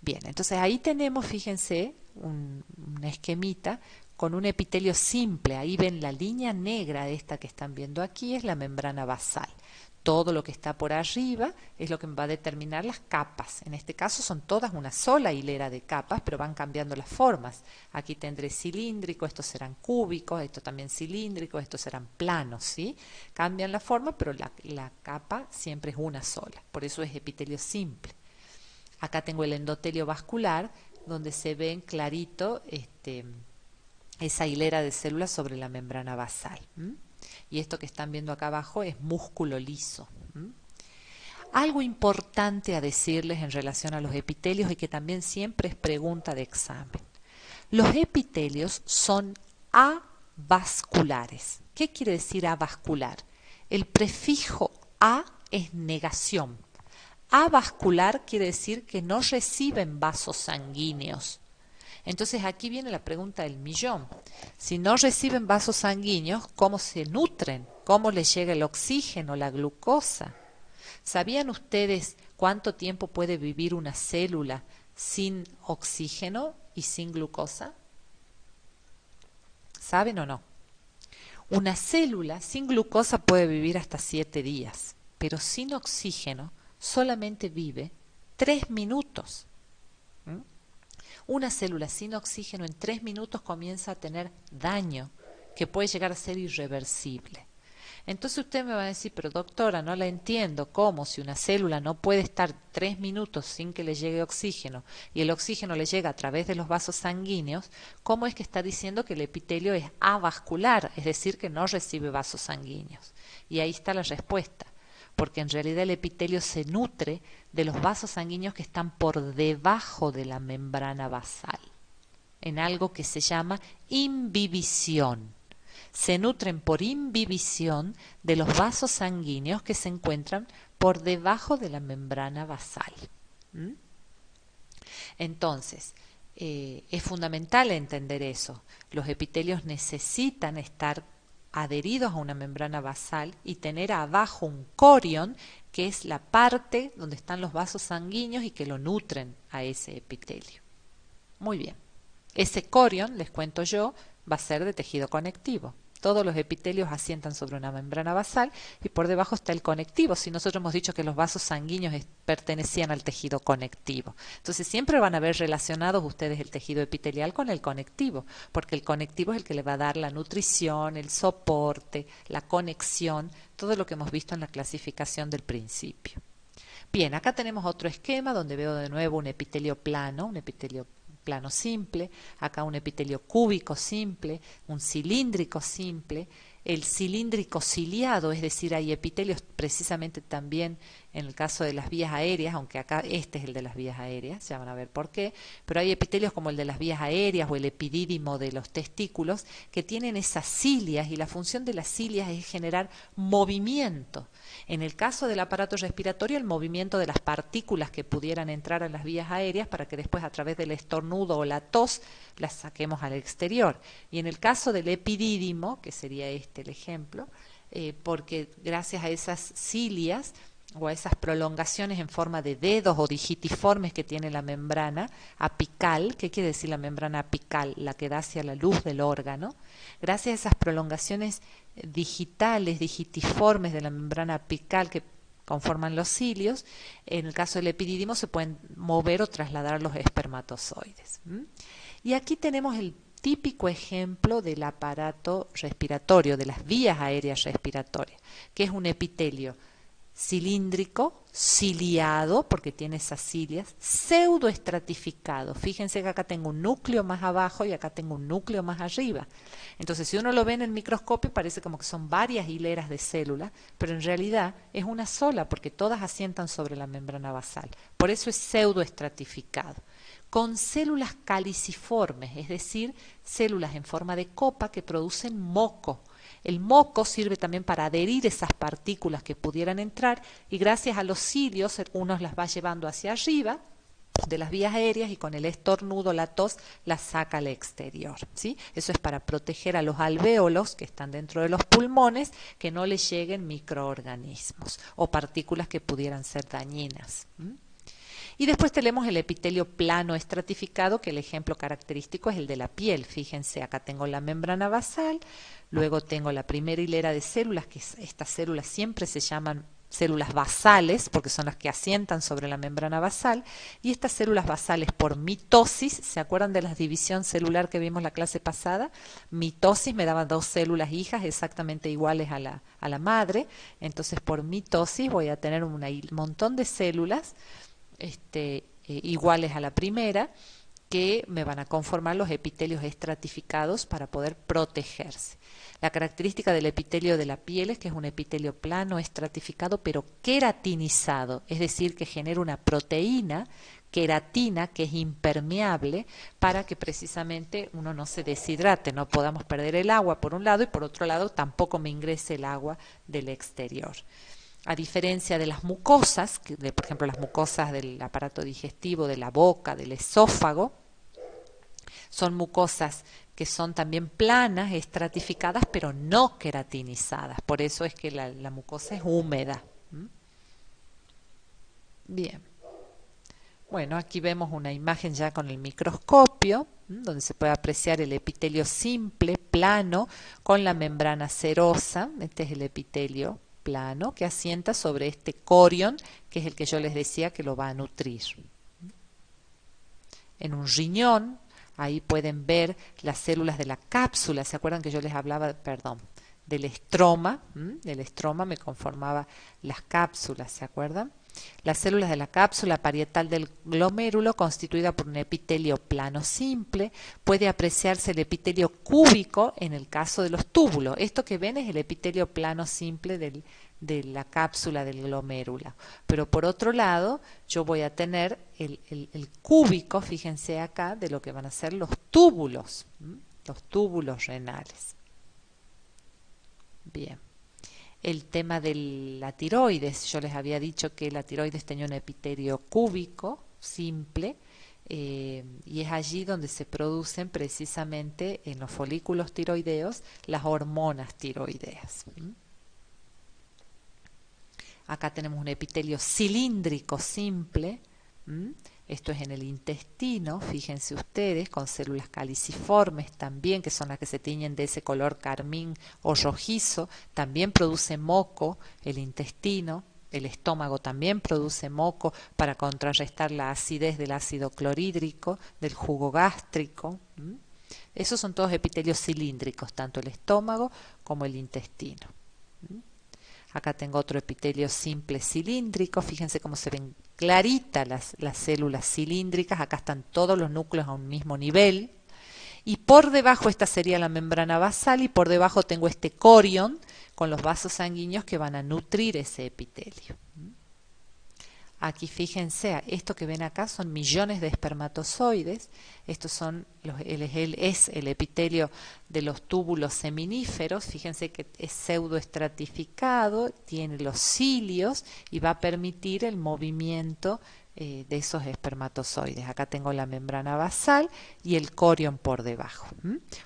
Bien, entonces ahí tenemos, fíjense, un esquemita con un epitelio simple. Ahí ven la línea negra, esta que están viendo aquí, es la membrana basal. Todo lo que está por arriba es lo que va a determinar las capas. En este caso son todas una sola hilera de capas, pero van cambiando las formas. Aquí tendré cilíndrico, estos serán cúbicos, estos también cilíndricos, estos serán planos, ¿sí? Cambian la forma, pero la capa siempre es una sola. Por eso es epitelio simple. Acá tengo el endotelio vascular, donde se ven clarito esa hilera de células sobre la membrana basal. Y esto que están viendo acá abajo es músculo liso. Algo importante a decirles en relación a los epitelios y que también siempre es pregunta de examen. Los epitelios son avasculares. ¿Qué quiere decir avascular? El prefijo a es negación. Avascular quiere decir que no reciben vasos sanguíneos. Entonces aquí viene la pregunta del millón. Si no reciben vasos sanguíneos, ¿cómo se nutren? ¿Cómo les llega el oxígeno, la glucosa? ¿Sabían ustedes cuánto tiempo puede vivir una célula sin oxígeno y sin glucosa? ¿Saben o no? Una célula sin glucosa puede vivir hasta 7 días, pero sin oxígeno solamente vive 3 minutos. Una célula sin oxígeno en 3 minutos comienza a tener daño que puede llegar a ser irreversible. Entonces usted me va a decir, pero doctora, no la entiendo, ¿cómo? Si una célula no puede estar 3 minutos sin que le llegue oxígeno y el oxígeno le llega a través de los vasos sanguíneos, ¿cómo es que está diciendo que el epitelio es avascular, es decir, que no recibe vasos sanguíneos? Y ahí está la respuesta. Porque en realidad el epitelio se nutre de los vasos sanguíneos que están por debajo de la membrana basal, en algo que se llama imbibición. Se nutren por imbibición de los vasos sanguíneos que se encuentran por debajo de la membrana basal. Entonces, es fundamental entender eso. Los epitelios necesitan estar adheridos a una membrana basal y tener abajo un corion, que es la parte donde están los vasos sanguíneos y que lo nutren a ese epitelio. Muy bien. Ese corion, les cuento yo, va a ser de tejido conectivo. Todos los epitelios asientan sobre una membrana basal y por debajo está el conectivo. Si nosotros hemos dicho que los vasos sanguíneos pertenecían al tejido conectivo. Entonces siempre van a ver relacionados ustedes el tejido epitelial con el conectivo, porque el conectivo es el que le va a dar la nutrición, el soporte, la conexión, todo lo que hemos visto en la clasificación del principio. Bien, acá tenemos otro esquema donde veo de nuevo un epitelio plano simple, acá un epitelio cúbico simple, un cilíndrico simple, el cilíndrico ciliado, es decir, hay epitelios precisamente también en el caso de las vías aéreas, aunque acá este es el de las vías aéreas, ya van a ver por qué, pero hay epitelios como el de las vías aéreas o el epidídimo de los testículos que tienen esas cilias y la función de las cilias es generar movimiento. En el caso del aparato respiratorio, el movimiento de las partículas que pudieran entrar en las vías aéreas para que después a través del estornudo o la tos las saquemos al exterior. Y en el caso del epidídimo, que sería el ejemplo, porque gracias a esas cilias o a esas prolongaciones en forma de dedos o digitiformes que tiene la membrana apical, ¿qué quiere decir la membrana apical? La que da hacia la luz del órgano. Gracias a esas prolongaciones digitales, digitiformes de la membrana apical que conforman los cilios, en el caso del epidídimo se pueden mover o trasladar los espermatozoides. Y aquí tenemos el típico ejemplo del aparato respiratorio, de las vías aéreas respiratorias, que es un epitelio cilíndrico, ciliado, porque tiene esas cilias, pseudoestratificado. Fíjense que acá tengo un núcleo más abajo y acá tengo un núcleo más arriba. Entonces, si uno lo ve en el microscopio, parece como que son varias hileras de células, pero en realidad es una sola, porque todas asientan sobre la membrana basal. Por eso es pseudoestratificado. Con células caliciformes, es decir, células en forma de copa que producen moco. El moco sirve también para adherir esas partículas que pudieran entrar y gracias a los cilios uno las va llevando hacia arriba de las vías aéreas y con el estornudo, la tos, la saca al exterior, ¿sí? Eso es para proteger a los alvéolos que están dentro de los pulmones, que no les lleguen microorganismos o partículas que pudieran ser dañinas. Y después tenemos el epitelio plano estratificado, que el ejemplo característico es el de la piel. Fíjense, acá tengo la membrana basal, luego tengo la primera hilera de células, que estas células siempre se llaman células basales, porque son las que asientan sobre la membrana basal, y estas células basales por mitosis, ¿se acuerdan de la división celular que vimos la clase pasada? Mitosis me daba 2 células hijas exactamente iguales a la madre, entonces por mitosis voy a tener un montón de células iguales a la primera, que me van a conformar los epitelios estratificados para poder protegerse. La característica del epitelio de la piel es que es un epitelio plano estratificado pero queratinizado, es decir, que genera una proteína queratina que es impermeable para que precisamente uno no se deshidrate, no podamos perder el agua por un lado y por otro lado tampoco me ingrese el agua del exterior. A diferencia de las mucosas, por ejemplo las mucosas del aparato digestivo, de la boca, del esófago, son mucosas que son también planas, estratificadas, pero no queratinizadas. Por eso es que la mucosa es húmeda. Bien. Bueno, aquí vemos una imagen ya con el microscopio, donde se puede apreciar el epitelio simple, plano, con la membrana serosa. Este es el epitelio plano que asienta sobre este corion, que es el que yo les decía que lo va a nutrir. En un riñón, ahí pueden ver las células de la cápsula. ¿Se acuerdan que yo les hablaba, del estroma? El estroma me conformaba las cápsulas, ¿se acuerdan? Las células de la cápsula parietal del glomérulo, constituida por un epitelio plano simple, puede apreciarse el epitelio cúbico en el caso de los túbulos. Esto que ven es el epitelio plano simple de la cápsula del glomérulo. Pero por otro lado, yo voy a tener el cúbico, fíjense acá, de lo que van a ser los túbulos renales. Bien. El tema de la tiroides, yo les había dicho que la tiroides tenía un epitelio cúbico, simple, y es allí donde se producen precisamente en los folículos tiroideos las hormonas tiroideas. Acá tenemos un epitelio cilíndrico simple, esto es en el intestino, fíjense ustedes, con células caliciformes también, que son las que se tiñen de ese color carmín o rojizo. También produce moco el intestino, el estómago también produce moco para contrarrestar la acidez del ácido clorhídrico, del jugo gástrico. Esos son todos epitelios cilíndricos, tanto el estómago como el intestino. Acá tengo otro epitelio simple cilíndrico, fíjense cómo se ven claritas las células cilíndricas, acá están todos los núcleos a un mismo nivel, y por debajo esta sería la membrana basal y por debajo tengo este corion con los vasos sanguíneos que van a nutrir ese epitelio. Aquí fíjense, esto que ven acá son millones de espermatozoides, estos son es el epitelio de los túbulos seminíferos, fíjense que es pseudoestratificado, tiene los cilios y va a permitir el movimiento de esos espermatozoides. Acá tengo la membrana basal y el corion por debajo.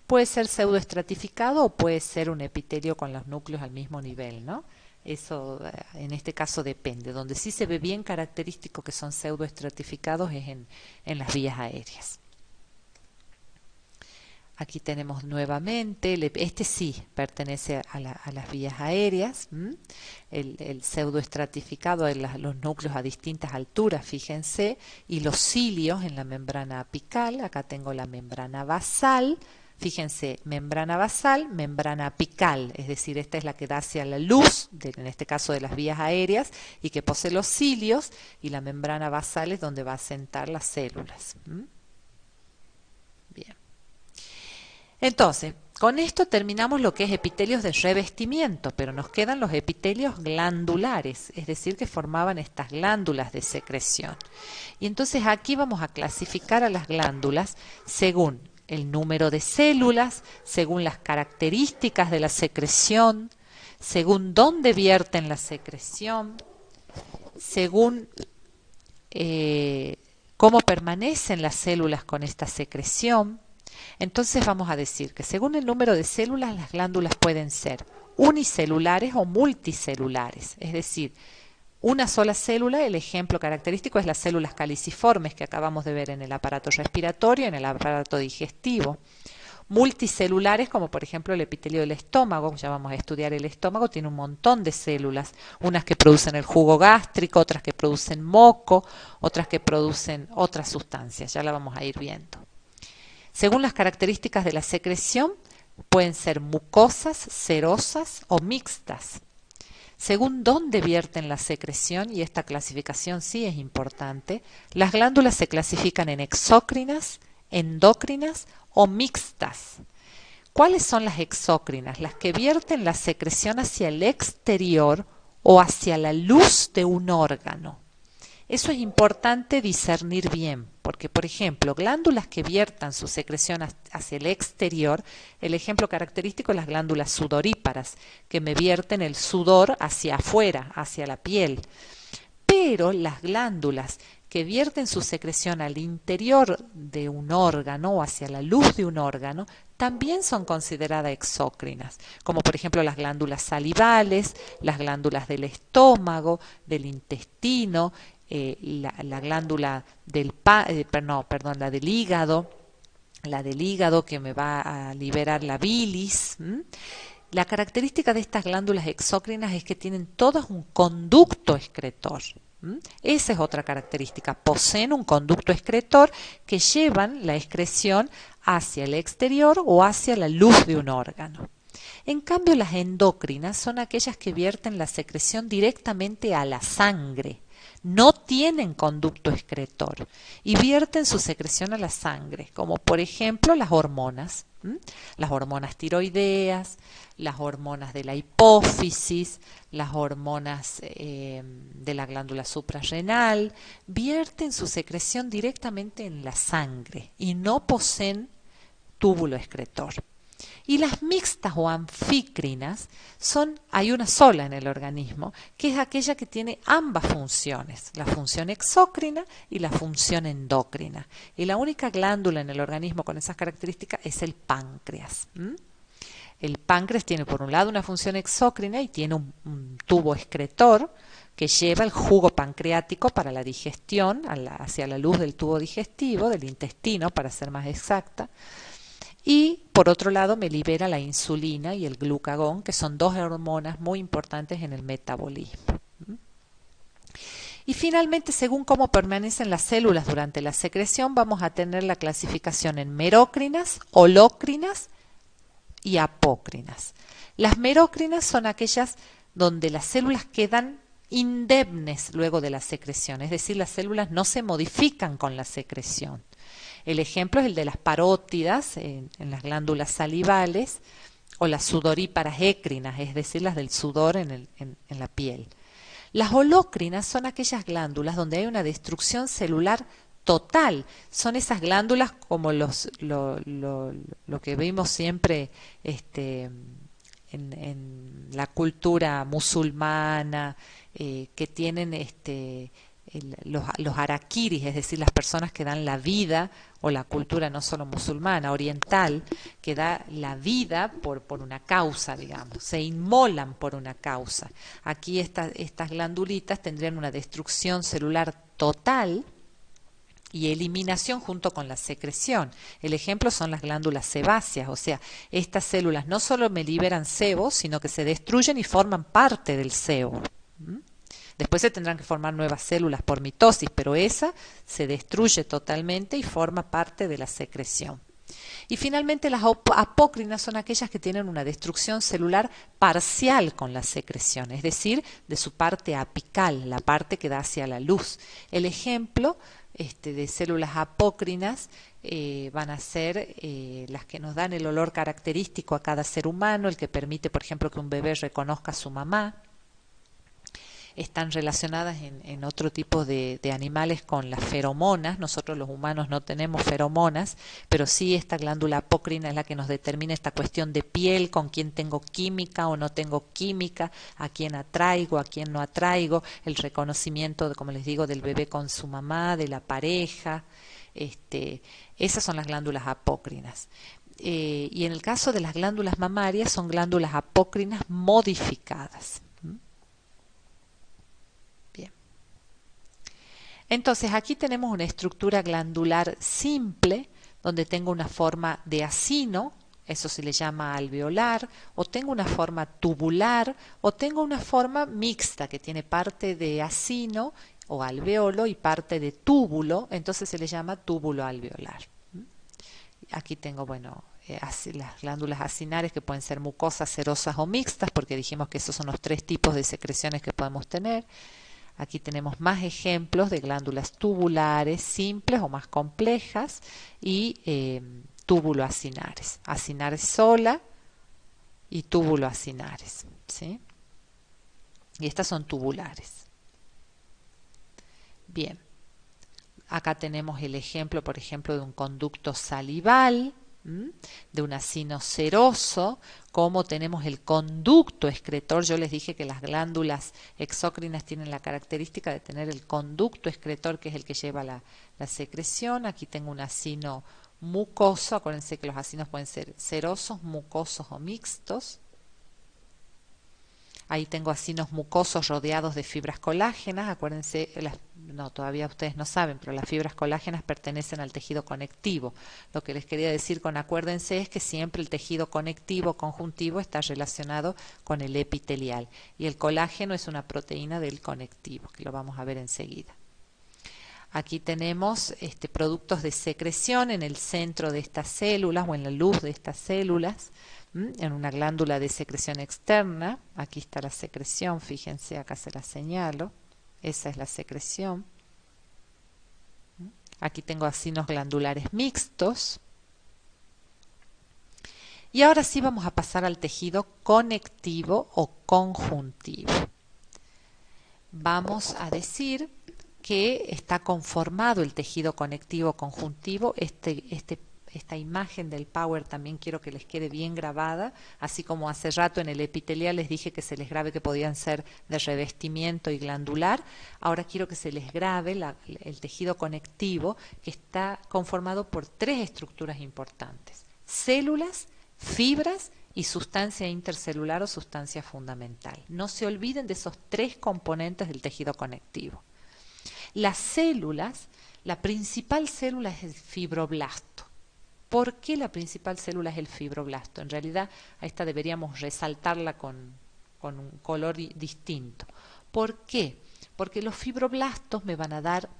Puede ser pseudoestratificado o puede ser un epitelio con los núcleos al mismo nivel, ¿no? Eso en este caso depende. Donde sí se ve bien característico que son pseudoestratificados es en las vías aéreas. Aquí tenemos nuevamente, este sí pertenece a las vías aéreas, el pseudoestratificado en los núcleos a distintas alturas, fíjense, y los cilios en la membrana apical. Acá tengo la membrana basal. Fíjense, membrana basal, membrana apical, es decir, esta es la que da hacia la luz, en este caso de las vías aéreas, y que posee los cilios, y la membrana basal es donde va a sentar las células. Bien. Entonces, con esto terminamos lo que es epitelios de revestimiento, pero nos quedan los epitelios glandulares, es decir, que formaban estas glándulas de secreción. Y entonces aquí vamos a clasificar a las glándulas según el número de células, según las características de la secreción, según dónde vierten ¿Cómo permanecen las células con esta secreción? Entonces vamos a decir que según el número de células, las glándulas pueden ser unicelulares o multicelulares, es decir, una sola célula. El ejemplo característico es las células caliciformes que acabamos de ver en el aparato respiratorio, en el aparato digestivo. Multicelulares, como por ejemplo el epitelio del estómago, ya vamos a estudiar el estómago, tiene un montón de células, unas que producen el jugo gástrico, otras que producen moco, otras que producen otras sustancias, ya la vamos a ir viendo. Según las características de la secreción, pueden ser mucosas, serosas o mixtas. Según dónde vierten la secreción, y esta clasificación sí es importante, las glándulas se clasifican en exócrinas, endócrinas o mixtas. ¿Cuáles son las exócrinas? Las que vierten la secreción hacia el exterior o hacia la luz de un órgano. Eso es importante discernir bien, porque por ejemplo, glándulas que viertan su secreción hacia el exterior, el ejemplo característico es las glándulas sudoríparas, que me vierten el sudor hacia afuera, hacia la piel. Pero las glándulas que vierten su secreción al interior de un órgano o hacia la luz de un órgano, también son consideradas exócrinas, como por ejemplo las glándulas salivales, las glándulas del estómago, del intestino, la glándula la del hígado que me va a liberar la bilis. La característica de estas glándulas exócrinas es que tienen todas un conducto excretor. Esa es otra característica, poseen un conducto excretor que llevan la excreción hacia el exterior o hacia la luz de un órgano. En cambio, las endócrinas son aquellas que vierten la secreción directamente a la sangre. No tienen conducto excretor y vierten su secreción a la sangre, como por ejemplo las hormonas. Las hormonas tiroideas, las hormonas de la hipófisis, las hormonas de la glándula suprarrenal, vierten su secreción directamente en la sangre y no poseen túbulo excretor. Y las mixtas o anfícrinas hay una sola en el organismo, que es aquella que tiene ambas funciones, la función exócrina y la función endócrina. Y la única glándula en el organismo con esas características es el páncreas. El páncreas tiene por un lado una función exócrina y tiene un tubo excretor que lleva el jugo pancreático para la digestión hacia la luz del tubo digestivo, del intestino para ser más exacta. Y por otro lado me libera la insulina y el glucagón, que son dos hormonas muy importantes en el metabolismo. Y finalmente, según cómo permanecen las células durante la secreción, vamos a tener la clasificación en merócrinas, holócrinas y apócrinas. Las merócrinas son aquellas donde las células quedan indemnes luego de la secreción, es decir, las células no se modifican con la secreción. El ejemplo es el de las parótidas en las glándulas salivales o las sudoríparas écrinas, es decir, las del sudor en la piel. Las holócrinas son aquellas glándulas donde hay una destrucción celular total. Son esas glándulas como lo que vimos siempre en la cultura musulmana, que tienen los harakiris, es decir, las personas que dan la vida, o la cultura no solo musulmana, oriental, que da la vida por una causa, digamos, se inmolan por una causa. Aquí estas glandulitas tendrían una destrucción celular total y eliminación junto con la secreción. El ejemplo son las glándulas sebáceas, o sea, estas células no solo me liberan sebo, sino que se destruyen y forman parte del sebo. Después se tendrán que formar nuevas células por mitosis, pero esa se destruye totalmente y forma parte de la secreción. Y finalmente las apócrinas son aquellas que tienen una destrucción celular parcial con la secreción, es decir, de su parte apical, la parte que da hacia la luz. El ejemplo de células apócrinas van a ser las que nos dan el olor característico a cada ser humano, el que permite, por ejemplo, que un bebé reconozca a su mamá. están relacionadas en otro tipo de animales con las feromonas. Nosotros los humanos no tenemos feromonas, pero sí esta glándula apócrina es la que nos determina esta cuestión de piel, con quién tengo química o no tengo química, a quién atraigo, a quién no atraigo, el reconocimiento, como les digo, del bebé con su mamá, de la pareja. Esas son las glándulas apócrinas. Y en el caso de las glándulas mamarias son glándulas apócrinas modificadas. Bien. Entonces aquí tenemos una estructura glandular simple donde tengo una forma de acino, eso se le llama alveolar, o tengo una forma tubular, o tengo una forma mixta que tiene parte de acino o alveolo y parte de túbulo, entonces se le llama túbulo alveolar. Aquí tengo, bueno, las glándulas acinares que pueden ser mucosas, serosas o mixtas, porque dijimos que esos son los tres tipos de secreciones que podemos tener. Aquí tenemos más ejemplos de glándulas tubulares, simples o más complejas, y túbulo acinares. Acinares sola y túbulo acinares, ¿sí? Y estas son tubulares. Bien. Acá tenemos el ejemplo, por ejemplo, de un conducto salival, de un acino seroso, como tenemos el conducto excretor. Yo les dije que las glándulas exócrinas tienen la característica de tener el conducto excretor, que es el que lleva la secreción. Aquí tengo un acino mucoso. Acuérdense que los acinos pueden ser serosos, mucosos o mixtos. Ahí tengo acinos mucosos rodeados de fibras colágenas. Acuérdense, no, todavía ustedes no saben, pero las fibras colágenas pertenecen al tejido conectivo. Lo que les quería decir con acuérdense es que siempre el tejido conectivo, conjuntivo, está relacionado con el epitelial. Y el colágeno es una proteína del conectivo, que lo vamos a ver enseguida. Aquí tenemos productos de secreción en el centro de estas células o en la luz de estas células, en una glándula de secreción externa. Aquí está la secreción, fíjense, acá se la señalo. Esa es la secreción. Aquí tengo acinos glandulares mixtos. Y ahora sí vamos a pasar al tejido conectivo o conjuntivo. Vamos a decir que está conformado el tejido conectivo conjuntivo. Esta imagen del Power también quiero que les quede bien grabada, así como hace rato en el epitelial les dije que se les grabe que podían ser de revestimiento y glandular. Ahora quiero que se les grabe el tejido conectivo, que está conformado por tres estructuras importantes: células, fibras y sustancia intercelular o sustancia fundamental. No se olviden de esos tres componentes del tejido conectivo. Las células, la principal célula es el fibroblasto. ¿Por qué la principal célula es el fibroblasto? En realidad a esta deberíamos resaltarla con un color distinto. ¿Por qué? Porque los fibroblastos me van a dar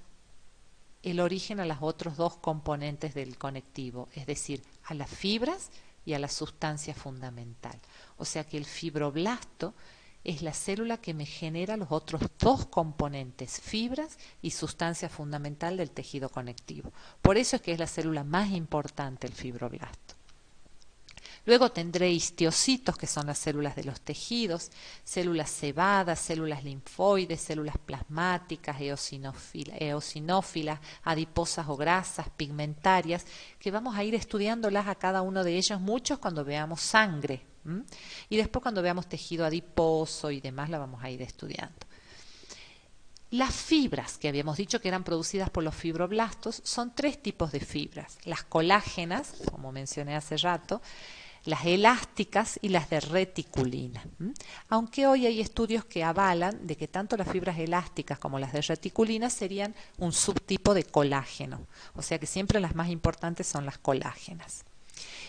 el origen a los otros dos componentes del conectivo, es decir, a las fibras y a la sustancia fundamental. O sea que el fibroblasto es la célula que me genera los otros dos componentes, fibras y sustancia fundamental del tejido conectivo. Por eso es que es la célula más importante, el fibroblasto. Luego tendré histiocitos, que son las células de los tejidos, células cebadas, células linfoides, células plasmáticas, eosinófilas, adiposas o grasas, pigmentarias, que vamos a ir estudiándolas a cada uno de ellos, muchos cuando veamos sangre. Y después cuando veamos tejido adiposo y demás la vamos a ir estudiando. Las fibras que habíamos dicho que eran producidas por los fibroblastos son tres tipos de fibras: las colágenas, como mencioné hace rato, las elásticas y las de reticulina. Aunque hoy hay estudios que avalan de que tanto las fibras elásticas como las de reticulina serían un subtipo de colágeno, o sea que siempre las más importantes son las colágenas.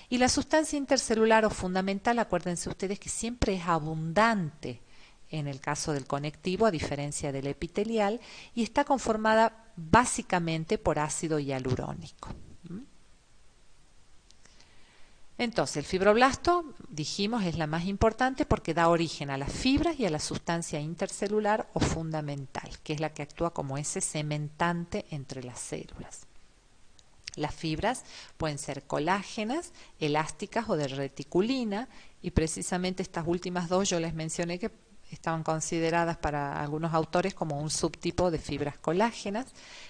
Y la sustancia intercelular o fundamental, acuérdense ustedes que siempre es abundante en el caso del conectivo, a diferencia del epitelial, y está conformada básicamente por ácido hialurónico. Entonces, el fibroblasto, dijimos, es la más importante porque da origen a las fibras y a la sustancia intercelular o fundamental, que es la que actúa como ese cementante entre las células. Las fibras pueden ser colágenas, elásticas o de reticulina, y precisamente estas últimas dos yo les mencioné que estaban consideradas para algunos autores como un subtipo de fibras colágenas.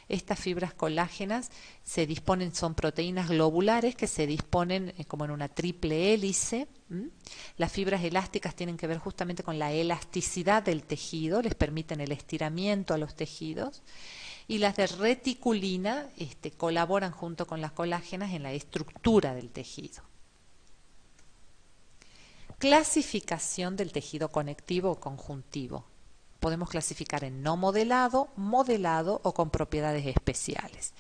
Estas fibras colágenas se disponen, son proteínas globulares que se disponen como en una triple hélice. Las fibras elásticas tienen que ver justamente con la elasticidad del tejido, les permiten el estiramiento a los tejidos. Y las de reticulina colaboran junto con las colágenas en la estructura del tejido. Clasificación del tejido conectivo o conjuntivo. Podemos clasificar en no modelado, modelado o con propiedades especiales.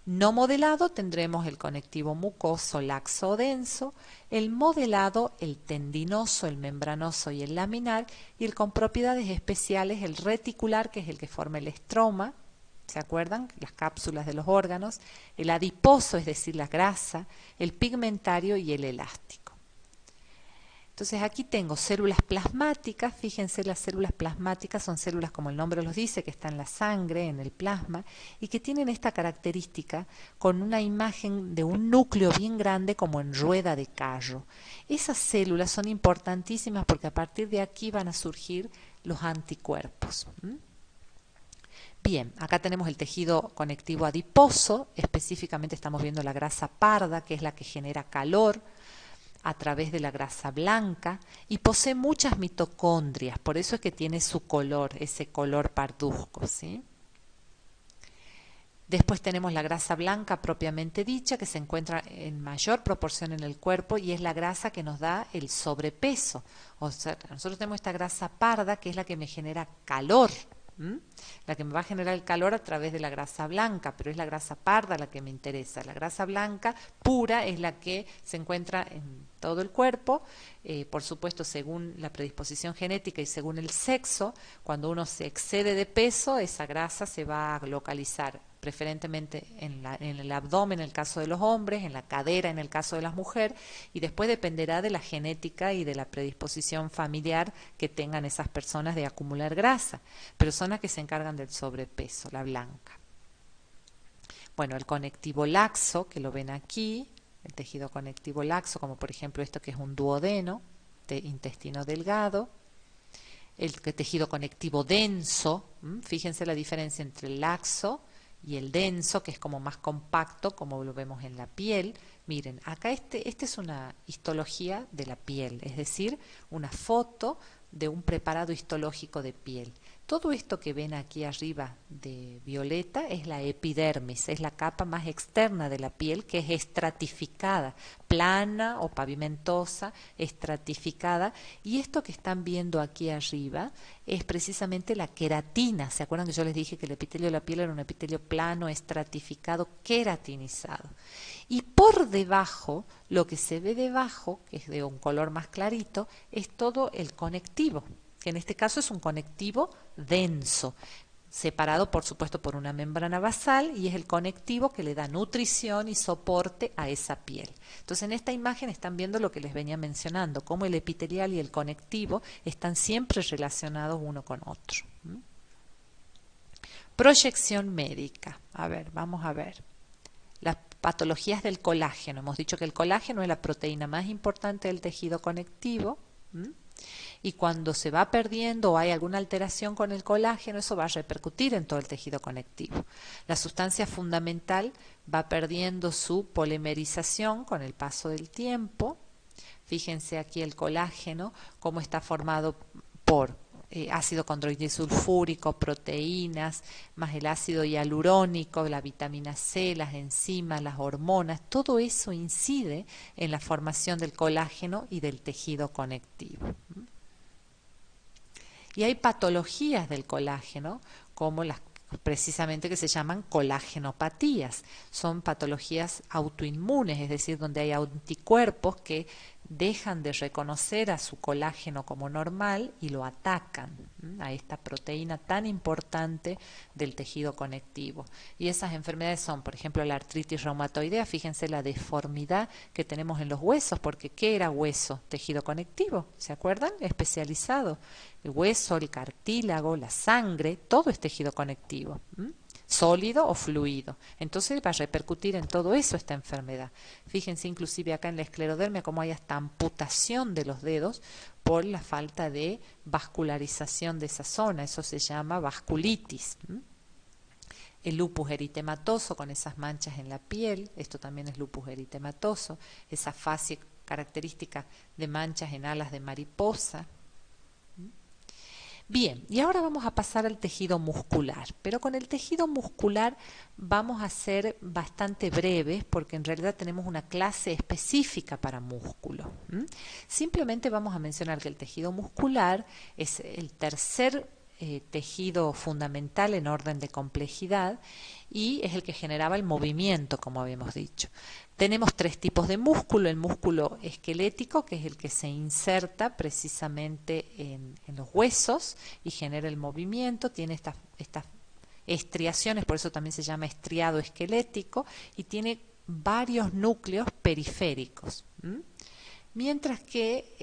No modelado tendremos el conectivo mucoso, laxo o denso, el modelado, el tendinoso, el membranoso y el laminar, y el con propiedades especiales, el reticular, que es el que forma el estroma, ¿se acuerdan? Las cápsulas de los órganos, el adiposo, es decir, la grasa, el pigmentario y el elástico. Entonces aquí tengo células plasmáticas, fíjense, las células plasmáticas son células, como el nombre los dice, que están en la sangre, en el plasma, y que tienen esta característica con una imagen de un núcleo bien grande como en rueda de carro. Esas células son importantísimas porque a partir de aquí van a surgir los anticuerpos. Bien, acá tenemos el tejido conectivo adiposo, específicamente estamos viendo la grasa parda, que es la que genera calor a través de la grasa blanca, y posee muchas mitocondrias, por eso es que tiene su color, ese color parduzco, ¿sí? Después tenemos la grasa blanca propiamente dicha, que se encuentra en mayor proporción en el cuerpo y es la grasa que nos da el sobrepeso. O sea, nosotros tenemos esta grasa parda que es la que me genera calor, la que me va a generar el calor a través de la grasa blanca, pero es la grasa parda la que me interesa. La grasa blanca pura es la que se encuentra en todo el cuerpo, por supuesto según la predisposición genética y según el sexo. Cuando uno se excede de peso, esa grasa se va a localizar preferentemente en el abdomen en el caso de los hombres, en la cadera en el caso de las mujeres, y después dependerá de la genética y de la predisposición familiar que tengan esas personas de acumular grasa, pero son las que se encargan del sobrepeso, la blanca. Bueno, el conectivo laxo, que lo ven aquí, el tejido conectivo laxo, como por ejemplo esto que es un duodeno, de intestino delgado. El tejido conectivo denso, fíjense la diferencia entre el laxo y el denso, que es como más compacto, como lo vemos en la piel. Miren, acá este es una histología de la piel, es decir, una foto de un preparado histológico de piel. Todo esto que ven aquí arriba de violeta es la epidermis, es la capa más externa de la piel que es estratificada, plana o pavimentosa, estratificada, y esto que están viendo aquí arriba es precisamente la queratina. ¿Se acuerdan que yo les dije que el epitelio de la piel era un epitelio plano, estratificado, queratinizado? Y por debajo, lo que se ve debajo, que es de un color más clarito, es todo el conectivo, que en este caso es un conectivo denso, separado por supuesto por una membrana basal, y es el conectivo que le da nutrición y soporte a esa piel. Entonces en esta imagen están viendo lo que les venía mencionando, cómo el epitelial y el conectivo están siempre relacionados uno con otro. Proyección médica. A ver, vamos a ver. Las patologías del colágeno. Hemos dicho que el colágeno es la proteína más importante del tejido conectivo. Y cuando se va perdiendo o hay alguna alteración con el colágeno, eso va a repercutir en todo el tejido conectivo. La sustancia fundamental va perdiendo su polimerización con el paso del tiempo. Fíjense aquí el colágeno, cómo está formado por ácido condroitinsulfúrico, proteínas, más el ácido hialurónico, la vitamina C, las enzimas, las hormonas. Todo eso incide en la formación del colágeno y del tejido conectivo. Y hay patologías del colágeno, como las precisamente que se llaman colágenopatías. Son patologías autoinmunes, es decir, donde hay anticuerpos que dejan de reconocer a su colágeno como normal y lo atacan a esta proteína tan importante del tejido conectivo. Y esas enfermedades son, por ejemplo, la artritis reumatoidea. Fíjense la deformidad que tenemos en los huesos, porque ¿qué era hueso? Tejido conectivo, ¿se acuerdan? Especializado. El hueso, el cartílago, la sangre, todo es tejido conectivo. sólido o fluido. Entonces va a repercutir en todo eso esta enfermedad. Fíjense inclusive acá en la esclerodermia cómo hay hasta amputación de los dedos por la falta de vascularización de esa zona. Eso se llama vasculitis. El lupus eritematoso con esas manchas en la piel, esto también es lupus eritematoso, esa fase característica de manchas en alas de mariposa. Bien, y ahora vamos a pasar al tejido muscular, pero con el tejido muscular vamos a ser bastante breves porque en realidad tenemos una clase específica para músculo. Simplemente vamos a mencionar que el tejido muscular es el tercer tejido fundamental en orden de complejidad y es el que generaba el movimiento, como habíamos dicho. Tenemos tres tipos de músculo: el músculo esquelético, que es el que se inserta precisamente en los huesos y genera el movimiento, tiene estas estriaciones, por eso también se llama estriado esquelético, y tiene varios núcleos periféricos. Mientras que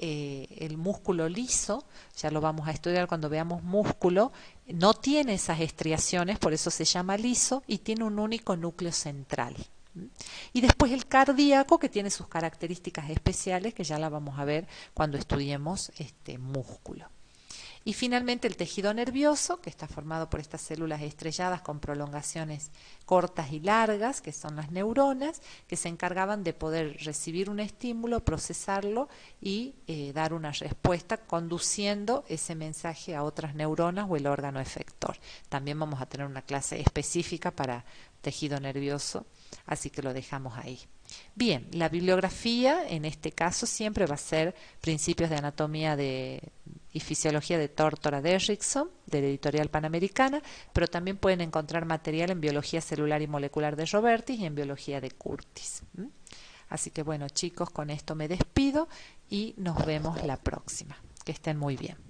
el músculo liso, ya lo vamos a estudiar cuando veamos músculo, no tiene esas estriaciones, por eso se llama liso, y tiene un único núcleo central. Y después el cardíaco, que tiene sus características especiales, que ya la vamos a ver cuando estudiemos este músculo. Y finalmente el tejido nervioso, que está formado por estas células estrelladas con prolongaciones cortas y largas, que son las neuronas, que se encargaban de poder recibir un estímulo, procesarlo y dar una respuesta, conduciendo ese mensaje a otras neuronas o el órgano efector. También vamos a tener una clase específica para tejido nervioso, así que lo dejamos ahí. Bien, la bibliografía en este caso siempre va a ser Principios de Anatomía y Fisiología de Tórtora Derrickson, de la editorial Panamericana, pero también pueden encontrar material en Biología Celular y Molecular de Robertis y en Biología de Curtis. Así que bueno, chicos, con esto me despido y nos vemos la próxima. Que estén muy bien.